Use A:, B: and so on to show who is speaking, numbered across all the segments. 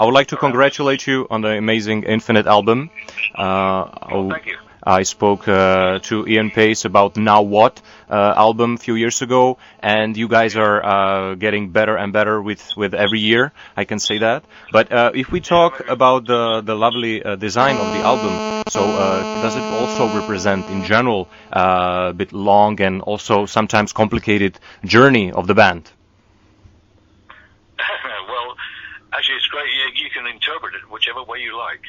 A: I would like to congratulate you on the amazing Infinite album.
B: Thank you.
A: I spoke to Ian Pace about Now What album a few years ago, and you guys are getting better and better with every year. I can say that. But if we talk about the lovely design of the album, so does it also represent in general a bit long and also sometimes complicated journey of the band?
B: Well, actually, it's great. You can interpret it whichever way you like.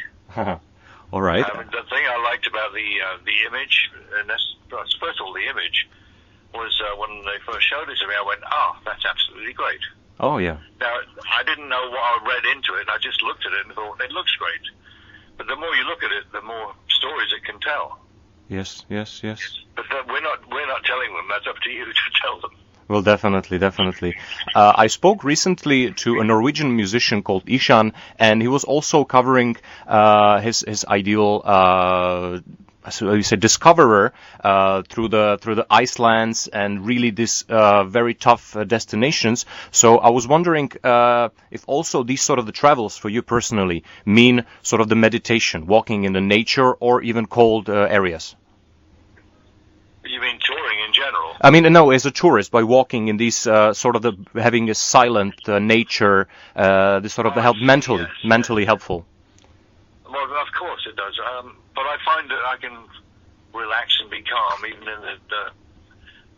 A: All right.
B: The thing I liked about the image, and that's first of all the image, was when they first showed it to me, I went, "Oh, that's absolutely great."
A: Oh yeah.
B: Now I didn't know what I read into it. I just looked at it and thought it looks great. But the more you look at it, the more stories it can tell.
A: Yes.
B: But we're not telling them. That's up to you to tell them.
A: Well, definitely. I spoke recently to a Norwegian musician called Ishan, and he was also covering his ideal, so you say, discoverer through the Icelands and really this very tough destinations. So I was wondering if also these sort of the travels for you personally mean sort of the meditation, walking in the nature, or even cold areas.
B: You mean touring in general?
A: I mean, no, as a tourist, by walking in these sort of having a silent nature, this sort of help mentally helpful.
B: Well, of course it does. But I find that I can relax and be calm even in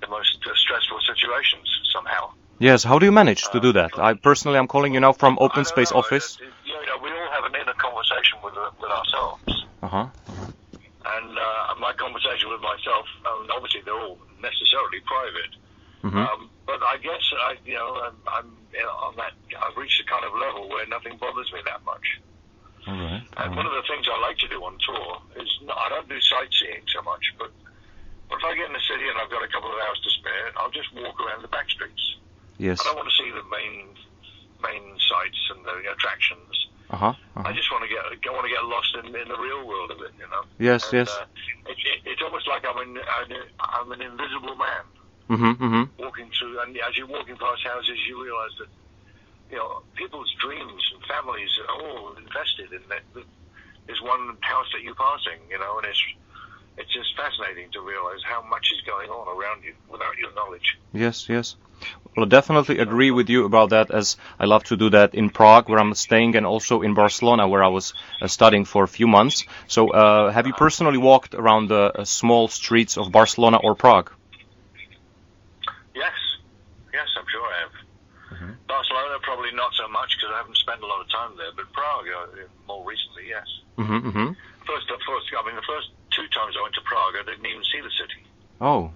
B: the most stressful situations somehow.
A: Yes, how do you manage to do that? I'm calling you now from Open Space Office.
B: We all have an inner conversation with ourselves. And my conversation with myself, obviously they're all necessarily private. But I guess I'm on that. I've reached a kind of level where nothing bothers me that much.
A: All right.
B: And one of the things I like to do on tour is I don't do sightseeing so much, but if I get in the city and I've got a couple of hours to spare, I'll just walk around the back streets.
A: Yes.
B: I don't want to see the main sights and the attractions. I just want to get lost in the real world of it, you know.
A: Yes.
B: It's almost like I'm an invisible man. Walking through, and as you're walking past houses, you realise that people's dreams and families are all invested in that. There's one house that you're passing, and it's just fascinating to realise how much is going on around you without your knowledge.
A: Yes. Well, I definitely agree with you about that, as I love to do that in Prague, where I'm staying, and also in Barcelona, where I was studying for a few months. So, have you personally walked around the small streets of Barcelona or Prague?
B: Yes, I'm sure I have. Barcelona, probably not so much, because I haven't spent a lot of time there, but Prague, more recently, yes. First, the first 2 times I went to Prague, I didn't even see the city.
A: Oh.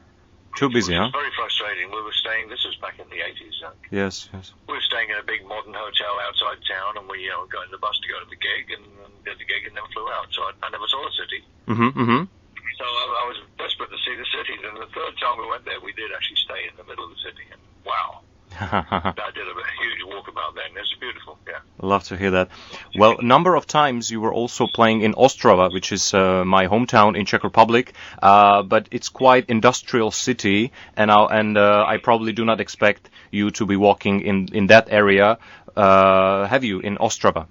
A: Too busy, huh?
B: It was very frustrating. We were staying, this was back in the 80s.
A: Yes.
B: We were staying in a big modern hotel outside town, and we got in the bus to go to the gig, and did the gig, and then flew out. So I never saw the city. So I was desperate to see the city. And the third time we went there, we did actually stay in the middle of the city. And wow. I did a huge walkabout then. It's beautiful, yeah.
A: Love to hear that. Well, a number of times you were also playing in Ostrava, which is my hometown in Czech Republic, but it's quite industrial city, and I probably do not expect you to be walking in that area. Have you in Ostrava?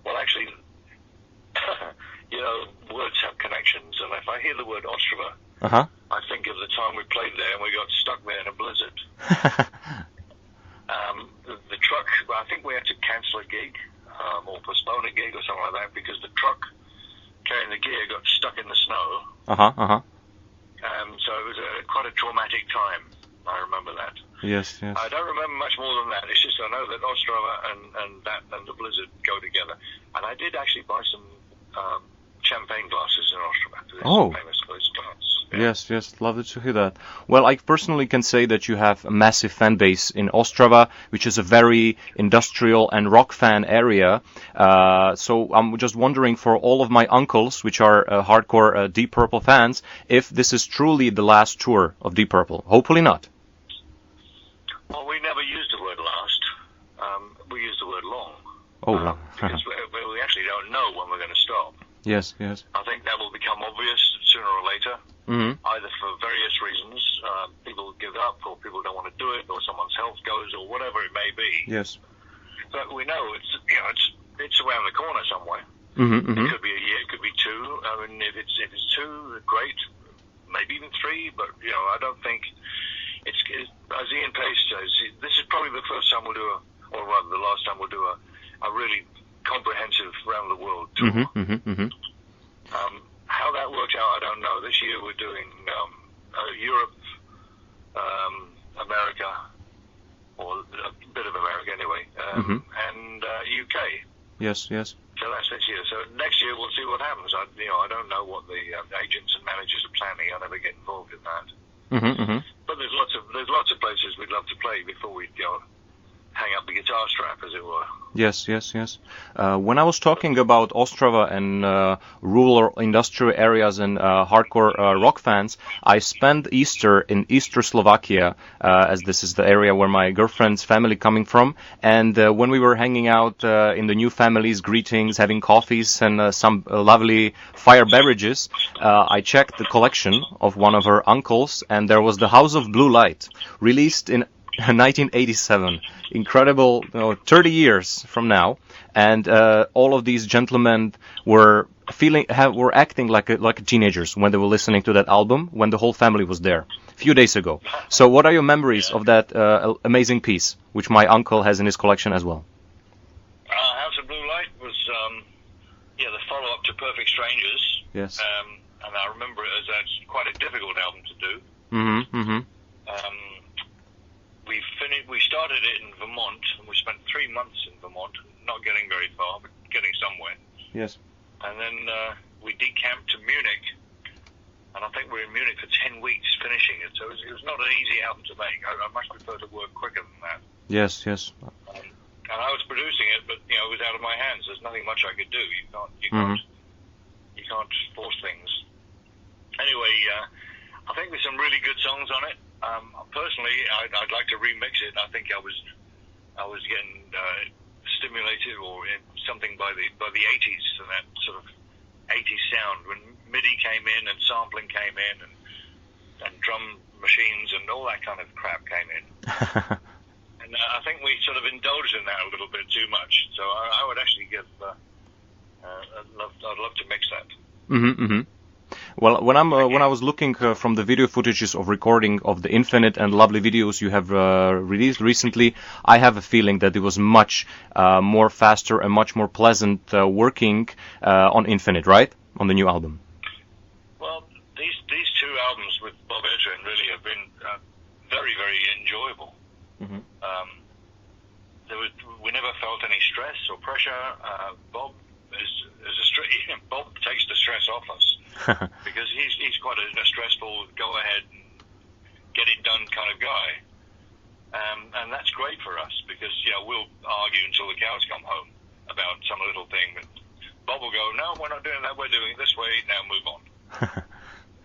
B: Well, actually, words have connections, and if I hear the word Ostrava, I think of the time we played there and we got stuck there in a blizzard. The truck, I think we had to cancel a gig or postpone a gig or something like that because the truck carrying the gear got stuck in the snow. So it was quite a traumatic time. I remember that.
A: Yes.
B: I don't remember much more than that. It's just I know that Ostrava and the blizzard go together. And I did actually buy some champagne glasses in Ostrava.
A: Oh.
B: Famous glass.
A: Yeah. Yes, lovely to hear that. Well, I personally can say that you have a massive fan base in Ostrava, which is a very industrial and rock fan area. So I'm just wondering, for all of my uncles, which are hardcore Deep Purple fans, if this is truly the last tour of Deep Purple. Hopefully not.
B: Well, we never used the word last. We used the word long.
A: Oh,
B: because we actually don't know when we're going to stop.
A: Yes.
B: I think that will become obvious sooner or later, either for various reasons. People give up, or people don't want to do it, or someone's health goes, or whatever it may be.
A: Yes.
B: but we know it's around the corner somewhere.
A: Mm-hmm,
B: It could be a year, it could be two. I mean, if it's two, great. Maybe even three, but I don't think it's as Ian Paice says. This is probably the first time we'll do or rather the last time we'll do a really comprehensive round the world tour.
A: Mm-hmm, mm-hmm, mm-hmm.
B: How that worked out, I don't know. This year we're doing Europe, America, or a bit of America anyway, and UK.
A: Yes.
B: So that's this year. So next year we'll see what happens. I don't know what the agents and managers are planning. I never get involved in that.
A: Mm-hmm, mm-hmm.
B: But there's lots of places we'd love to play before we hang up the guitar strap, as it were.
A: Yes. When I was talking about Ostrava and rural industrial areas and hardcore rock fans, I spent Easter in Eastern Slovakia, as this is the area where my girlfriend's family coming from. And when we were hanging out in the new family's greetings, having coffees and some lovely fire beverages, I checked the collection of one of her uncles, and there was the House of Blue Light, released in 1987. Incredible, 30 years from now, and all of these gentlemen were acting like teenagers when they were listening to that album, when the whole family was there a few days ago. So what are your memories of that amazing piece, which my uncle has in his collection as well?
B: House of Blue Light was the follow-up to Perfect Strangers.
A: Yes.
B: And I remember it as quite a difficult album to do.
A: Mm-hmm, mm-hmm.
B: We started it in Vermont, and we spent 3 months in Vermont, not getting very far, but getting somewhere.
A: Yes.
B: And then we decamped to Munich, and I think we were in Munich for 10 weeks finishing it, so it was not an easy album to make. I much prefer to work quicker than that.
A: Yes.
B: And I was producing it, but it was out of my hands. There's nothing much I could do. You can't force things. Anyway, I think there's some really good songs on it. Personally, I'd like to remix it. I think I was getting stimulated or something by the 80s, and that sort of 80s sound when MIDI came in and sampling came in and drum machines and all that kind of crap came in. And I think we sort of indulged in that a little bit too much. So I would actually I'd love to mix that.
A: Mm-hmm, mm-hmm. Well, when I was looking from the video footages of recording of the Infinite and lovely videos you have released recently, I have a feeling that it was much more faster and much more pleasant working on Infinite, right? On the new album.
B: Well, these two albums with Bob Ezrin really have been very, very enjoyable.
A: Mm-hmm.
B: We never felt any stress or pressure. Bob Bob takes the stress off us because he's quite a stressful, go ahead and get it done kind of guy, and that's great for us because we'll argue until the cows come home about some little thing, but Bob will go, no, we're not doing that, we're doing it this way, now move on.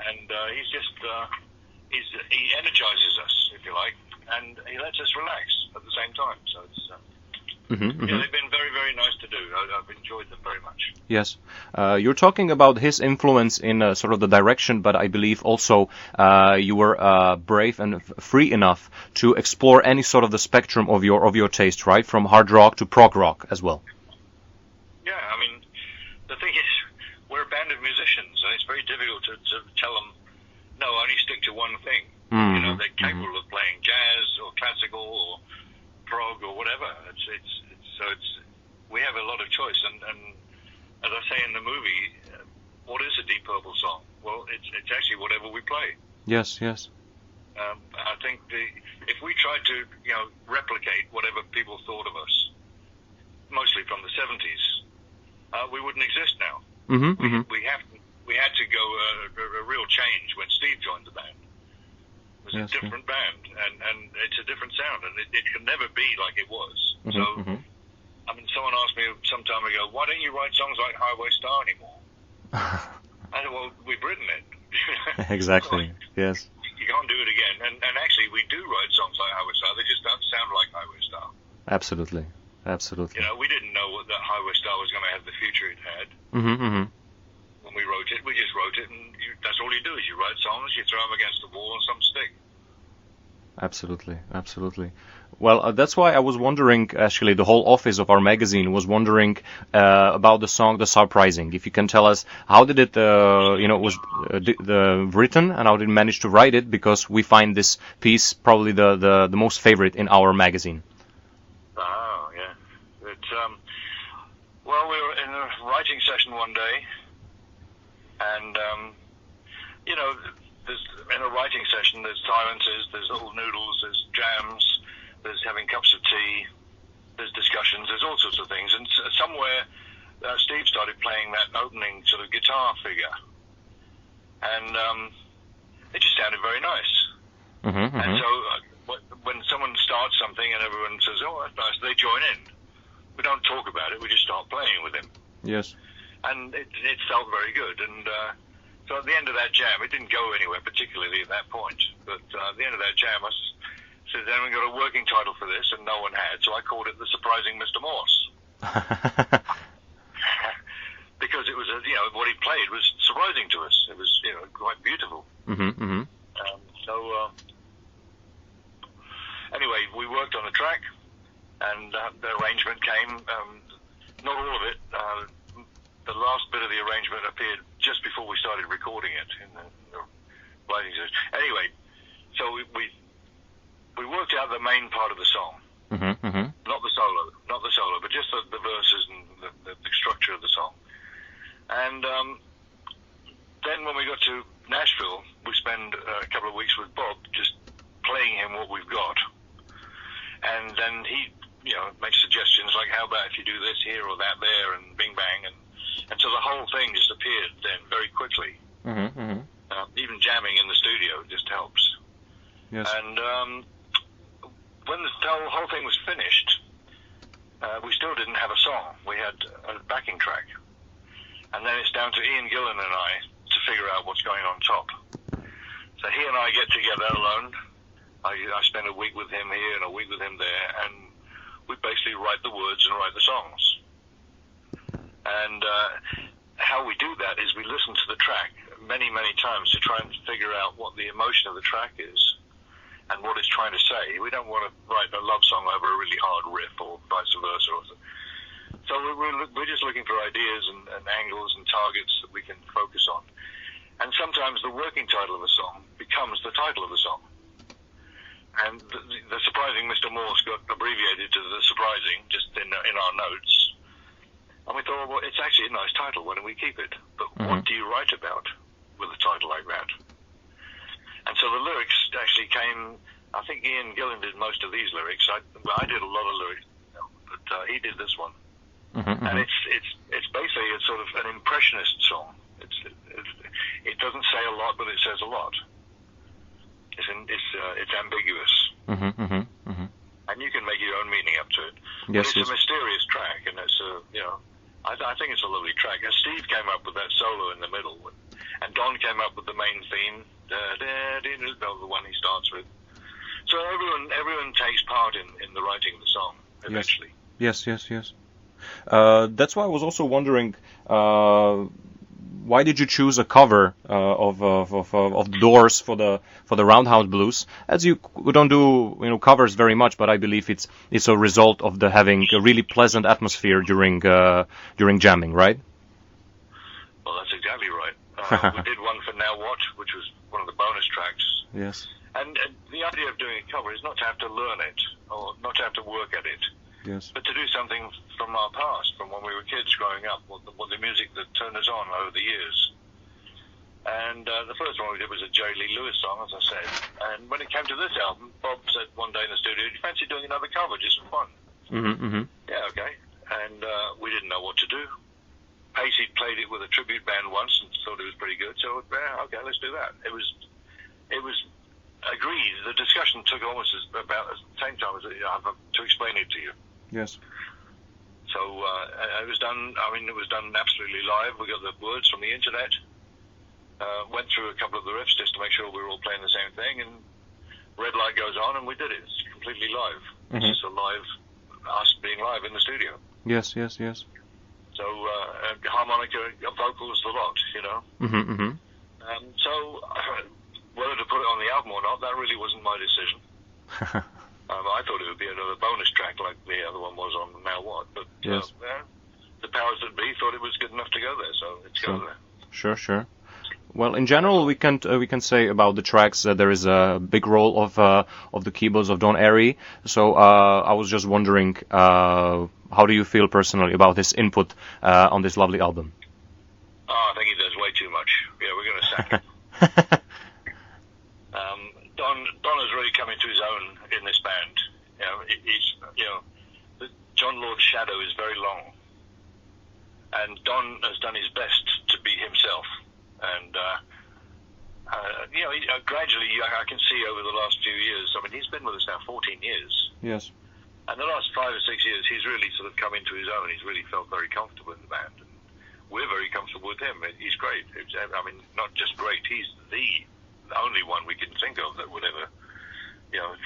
B: And he's just he energizes us, if you like, and he lets us relax at the same time. So it's they've been very, very nice to do. I've enjoyed them very much.
A: Yes. You're talking about his influence in sort of the direction, but I believe also you were brave and free enough to explore any sort of the spectrum of your taste, right? From hard rock to prog rock as well.
B: Yeah, I mean, the thing is, we're a band of musicians, and it's very difficult to tell them, no, only stick to one thing.
A: Mm-hmm.
B: They're capable of playing jazz or classical or prog or whatever. We have a lot of choice, and as I say in the movie, what is a Deep Purple song? Well, it's actually whatever we play.
A: Yes.
B: I think if we tried to replicate whatever people thought of us, mostly from the 70s, we wouldn't exist now.
A: Mm-hmm.
B: We had to go a real change when Steve joined the band. It was a different band, and it's a different sound, and it can never be like it was. So, I mean, someone asked me some time ago, why don't you write songs like Highway Star anymore? I said, well, we've written it.
A: Exactly, yes.
B: You can't do it again. And actually, we do write songs like Highway Star. They just don't sound like Highway Star.
A: Absolutely.
B: We didn't know that Highway Star was going to have the future it had. When we wrote it, we just wrote it, and that's all you do is you write songs, you throw them against the wall, and some stick.
A: Absolutely. Well, that's why I was wondering, actually, the whole office of our magazine was wondering about the song The Surprising. If you can tell us, how did it, was written, and how did you manage to write it? Because we find this piece probably the most favorite in our magazine.
B: Oh, yeah. Well, we were in a writing session one day, and, in a writing session, there's silences, there's little noodles, there's jams, there's having cups of tea, there's discussions, there's all sorts of things. And somewhere, Steve started playing that opening sort of guitar figure. And it just sounded very nice. Mm-hmm. And so when someone starts something and everyone says, oh, that's nice, they join in. We don't talk about it, we just start playing with him.
A: Yes.
B: And it felt very good. And so at the end of that jam, it didn't go anywhere particularly at that point. But at the end of that jam, I said, then we got a working title for this, and no one had, so I called it The Surprising Mr. Morse. Because it was, what he played was surprising to us. It was, quite beautiful.
A: Mm-hmm, mm-hmm.
B: Anyway, we worked on the track, and the arrangement came. Not all of it. The last bit of the arrangement appeared just before we started recording it in the writing session. Anyway, so we worked out the main part of the song.
A: Mm-hmm, mm-hmm.
B: Not the solo, but just the verses and the structure of the song. And then when we got to Nashville, we spent a couple of weeks with Bob just playing him what we've got. And then he, makes suggestions like, how about if you do this here or that there, and bing bang. And so the whole thing just appeared then very quickly.
A: Mm-hmm, mm-hmm.
B: Even jamming in the studio just helps.
A: Yes.
B: And when the whole thing was finished, we still didn't have a song. We had a backing track. And then it's down to Ian Gillan and I to figure out what's going on top. So he and I get together alone. I spend a week with him here and a week with him there, and we basically write the words and write the songs. And how we do that is we listen to the track many, many times to try and figure out what the emotion of the track is and what it's trying to say. We don't want to write a love song over a really hard riff or vice versa. So we're just looking for ideas and angles and targets that we can focus on. And sometimes the working title of a song becomes the title of the song. And the Surprising Mr. Morse got abbreviated to The Surprising, just in our notes. And we thought, well, it's actually a nice title, why don't we keep it? But what do you write about with a title like that? And so the lyrics actually came, I think Ian Gillan did most of these lyrics. I did a lot of lyrics, but he did this one. Mm-hmm, and it's basically a sort of an impressionist song. It doesn't say a lot, but it says a lot. It's ambiguous.
A: Mm-hmm, mm-hmm, mm-hmm.
B: And you can make your own meaning up to it.
A: Yes,
B: but it's a mysterious track, and it's I think it's a lovely track. And Steve came up with that solo in the middle, and Don came up with the main theme, the one he starts with. So everyone takes part in the writing of the song eventually.
A: Yes. That's why I was also wondering, why did you choose a cover of the Doors for the Roundhouse Blues? As we don't do covers very much, but I believe it's a result of having a really pleasant atmosphere during jamming, right?
B: Well, that's exactly right. We did one for Now What, which was one of the bonus tracks.
A: Yes.
B: And the idea of doing a cover is not to have to learn it or not to have to work at it.
A: Yes.
B: But to do something from our past, from when we were kids growing up, what the music that turned us on over the years. And the first one we did was a Jerry Lee Lewis song, as I said. And when it came to this album, Bob said one day in the studio, "Do you fancy doing another cover just for fun?"
A: Mm-hmm, mm-hmm.
B: Yeah, okay. And we didn't know what to do. Pacey played it with a tribute band once and thought it was pretty good, so okay, let's do that. It was agreed. The discussion took almost about the same time as I have to explain it to you.
A: Yes.
B: So it was done. I mean, it was done absolutely live. We got the words from the internet. Went through a couple of the riffs just to make sure we were all playing the same thing. And red light goes on, and we did it. It's completely live. Mm-hmm. It's just us being live in the studio.
A: Yes.
B: So harmonica, vocals, the lot.
A: Mm-hmm, mm-hmm.
B: So whether to put it on the album or not, that really wasn't my decision. I thought it would be another bonus track like the other one was on Now What, but
A: yes.
B: The powers that be thought it was good enough to go there, so it's go there.
A: Sure. Well, in general, we can say about the tracks that there is a big role of the keyboards of Don Airey. So I was just wondering, how do you feel personally about his input on this lovely album?
B: Oh, I think he does way too much. Yeah, we're going to sack him. Don has really come into his own in this band. John Lord's shadow is very long, and Don has done his best to be himself. And gradually, I can see over the last few years. I mean, he's been with us now 14 years.
A: Yes.
B: And the last 5 or 6 years, he's really sort of come into his own. He's really felt very comfortable in the band. And we're very comfortable with him. He's great. I mean, not just great. He's the only one we can think of that would ever,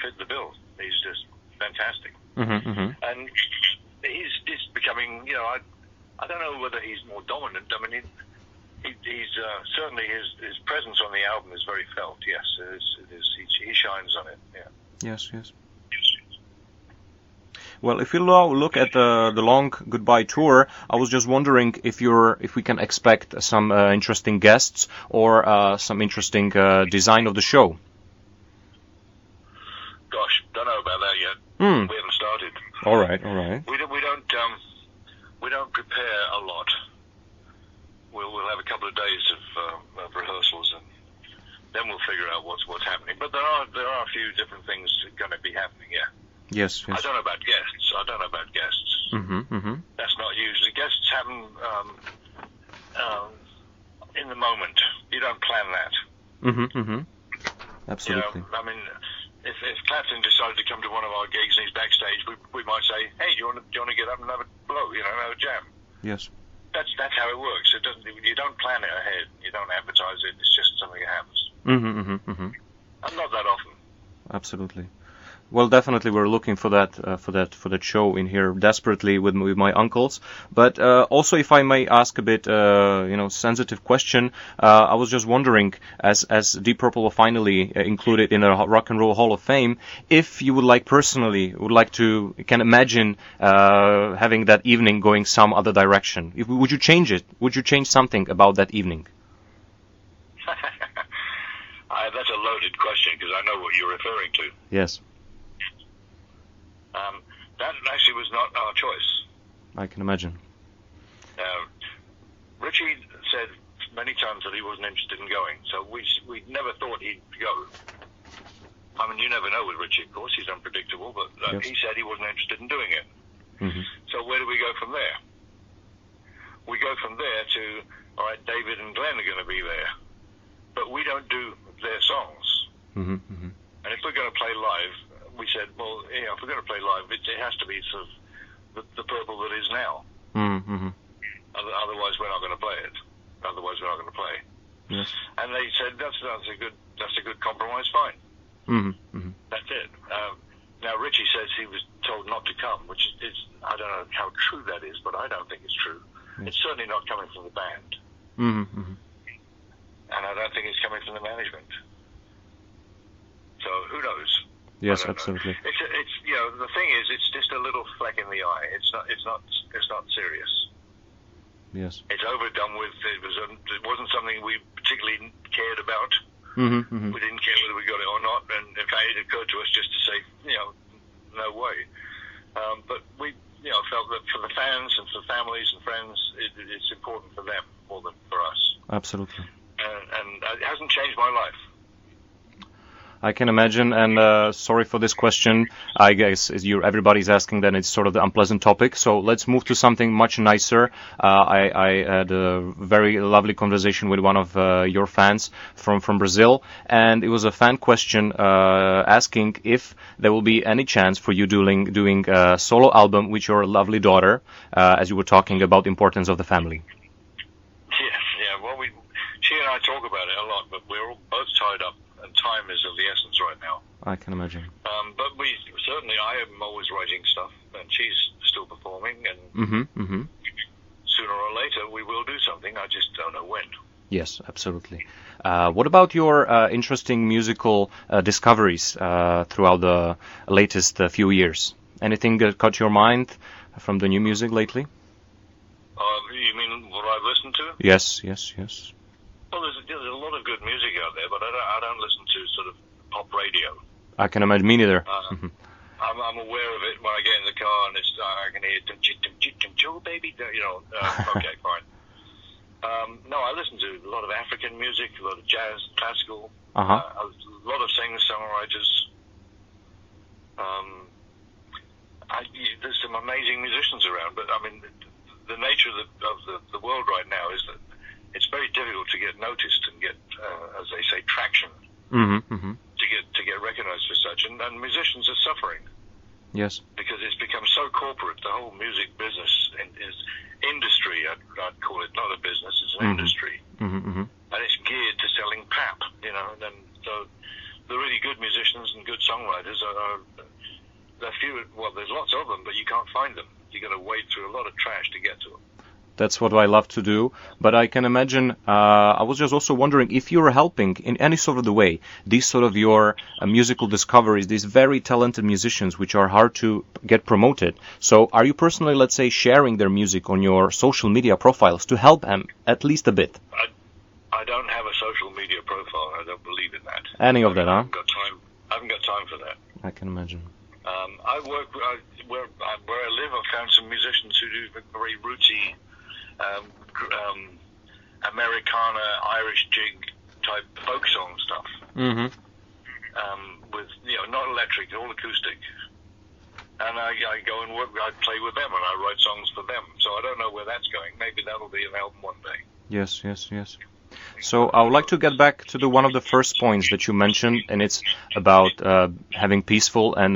B: fit the bill. He's just fantastic.
A: Mm-hmm.
B: And he's just becoming, I don't know whether he's more dominant. I mean, he's certainly his presence on the album is very felt. Yes, it is. He shines on it. Yeah.
A: Yes. Well, if you look at the Long Goodbye tour, I was just wondering if we can expect some interesting guests or some interesting design of the show.
B: Gosh, don't know about that yet. We haven't started.
A: All right.
B: We don't prepare a lot. We'll have a couple of days of rehearsals, and then we'll figure out what's happening. But there are a few different things going to be happening. Yeah.
A: Yes.
B: I don't know about guests.
A: Mm-hmm.
B: That's not usually. Guests happen in the moment. You don't plan that.
A: Mm-hmm. Absolutely.
B: I mean, if Clapton decided to come to one of our gigs and he's backstage, we might say, "Hey, do you want to get up and have a blow? Have a jam?"
A: Yes. That's
B: how it works. It doesn't. You don't plan it ahead. You don't advertise it. It's just something that happens.
A: Mm-hmm.
B: And not that often.
A: Absolutely. Well, definitely, we're looking for that show in here desperately with my uncles. But also, if I may ask a bit, sensitive question, I was just wondering, as Deep Purple are finally included in the Rock and Roll Hall of Fame, if you would can imagine having that evening going some other direction. Would you change it? Would you change something about that evening?
B: That's a loaded question because I know what you're referring to.
A: Yes.
B: That actually was not our choice.
A: I can imagine.
B: Richie said many times that he wasn't interested in going, so we never thought he'd go. I mean, you never know with Richie, of course, he's unpredictable, but
A: yes.
B: He said he wasn't interested in doing it.
A: Mm-hmm.
B: So where do we go from there? We go from there to, all right, David and Glenn are going to be there, but we don't do their songs.
A: Mm-hmm.
B: And if we're going to play live, we said, well, if we're going to play live, it has to be sort of the Purple that is now.
A: Mm-hmm.
B: Otherwise, we're not going to play it. Otherwise, we're not going to play.
A: Yes.
B: And they said that's a good compromise. Fine.
A: Mm-hmm.
B: That's it. Now Richie says he was told not to come, which is I don't know how true that is, but I don't think it's true.
A: Yes.
B: It's certainly not coming from the band,
A: mm-hmm.
B: and I don't think it's coming from the management. So who knows?
A: Yes, absolutely.
B: It's the thing is, it's just a little fleck in the eye. It's not serious.
A: Yes.
B: It's overdone with. It wasn't something we particularly cared about.
A: Mm-hmm.
B: We didn't care whether we got it or not, and in fact, it occurred to us just to say, no way. But we, felt that for the fans and for families and friends, it's important for them more than for us.
A: Absolutely.
B: And it hasn't changed my life.
A: I can imagine, and sorry for this question. I guess everybody's asking, then it's sort of the unpleasant topic. So let's move to something much nicer. I had a very lovely conversation with one of your fans from Brazil, and it was a fan question asking if there will be any chance for you doing a solo album with your lovely daughter, as you were talking about the importance of the family.
B: Yes, yeah. Well, she and I talk about it a lot, but we're all both tied up. And time is of the essence right now.
A: I can imagine.
B: But I am always writing stuff, and she's still performing, and
A: mm-hmm.
B: sooner or later we will do something. I just don't know when.
A: Yes, absolutely. What about your interesting musical discoveries throughout the latest few years? Anything that caught your mind from the new music lately?
B: You mean what I've listened to?
A: Yes.
B: Well, there's a lot of good music out there, but I don't listen to sort of pop radio.
A: I can imagine. Me neither.
B: I'm aware of it when I get in the car and I can hear Joe baby, okay, fine. No, I listen to a lot of African music, a lot of jazz, classical, a lot of singer-songwriters. There's some amazing musicians around, but I mean, the nature of the world right now is that it's very difficult to get noticed and get, as they say, traction. To get recognized for such, and musicians are suffering.
A: Yes.
B: Because it's become so corporate. The whole music business is industry. I'd call it not a business; it's an industry, and it's geared to selling pap. And so the really good musicians and good songwriters they're few. Well, there's lots of them, but you can't find them. You got to wade through a lot of trash to get to them.
A: That's what I love to do, but I can imagine, I was just also wondering if you're helping in any sort of the way, these sort of your musical discoveries, these very talented musicians which are hard to get promoted. So are you personally, let's say, sharing their music on your social media profiles to help them at least a bit?
B: I don't have a social media profile. I don't believe in that.
A: Any of that, huh?
B: I haven't got time for that.
A: I can imagine.
B: I work where I live. I've found some musicians who do very rootsy Americana, Irish jig type folk song stuff. With not electric, all acoustic. And I go and work. I play with them and I write songs for them. So I don't know where that's going. Maybe that'll be an album one day.
A: Yes. So I would like to get back to one of the first points that you mentioned, and it's about having peaceful and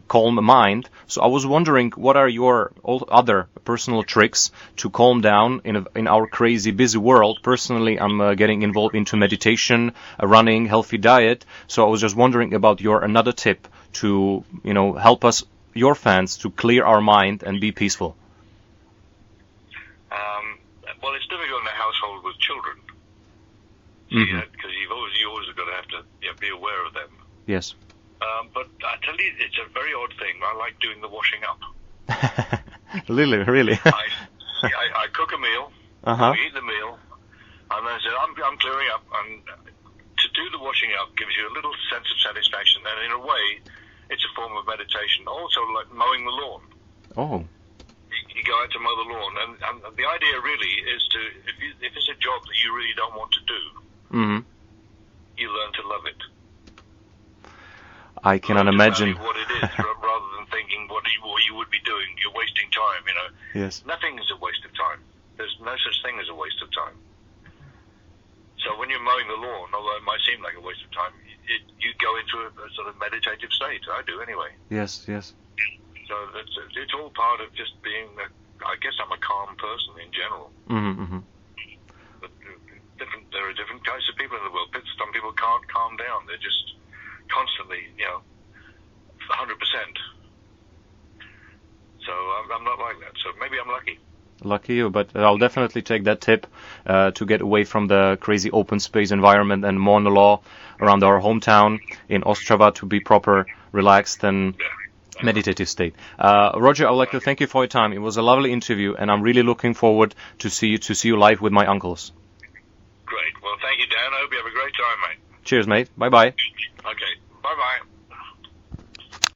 A: calm mind. So I was wondering, what are your other personal tricks to calm down in our crazy, busy world? Personally, I'm getting involved into meditation, running, healthy diet. So I was just wondering about your another tip to help us, your fans, to clear our mind and be peaceful.
B: Well, it's difficult in a household with children. Because you always have to be aware of them.
A: Yes.
B: But I tell you, it's a very odd thing. I like doing the washing up.
A: Really?
B: I cook a meal, we eat the meal, and then I say, I'm clearing up. And to do the washing up gives you a little sense of satisfaction, and in a way, it's a form of meditation. Also, like mowing the lawn.
A: Oh.
B: You go out to mow the lawn, and the idea really is to, if it's a job that you really don't want to do, you learn to love it.
A: I cannot imagine
B: what it is, rather than thinking what you would be doing. You're wasting time,
A: Yes.
B: Nothing is a waste of time. There's no such thing as a waste of time. So when you're mowing the lawn, although it might seem like a waste of time, you go into a sort of meditative state. I do anyway.
A: Yes.
B: So it's all part of just being. I guess I'm a calm person in general. But there are different types of people in the world. Some people can't calm down. They're just constantly, 100%. So I'm not like that. So maybe I'm lucky.
A: Lucky you, but I'll definitely take that tip to get away from the crazy open space environment and mow the lawn around our hometown in Ostrava to be proper, relaxed and meditative state. Roger, I would like to thank you for your time. It was a lovely interview, and I'm really looking forward to see you live with my uncles.
B: Great. Well, thank you, Dan. I hope you have a great time, mate.
A: Cheers, mate. Bye-bye.
B: Okay. Bye-bye.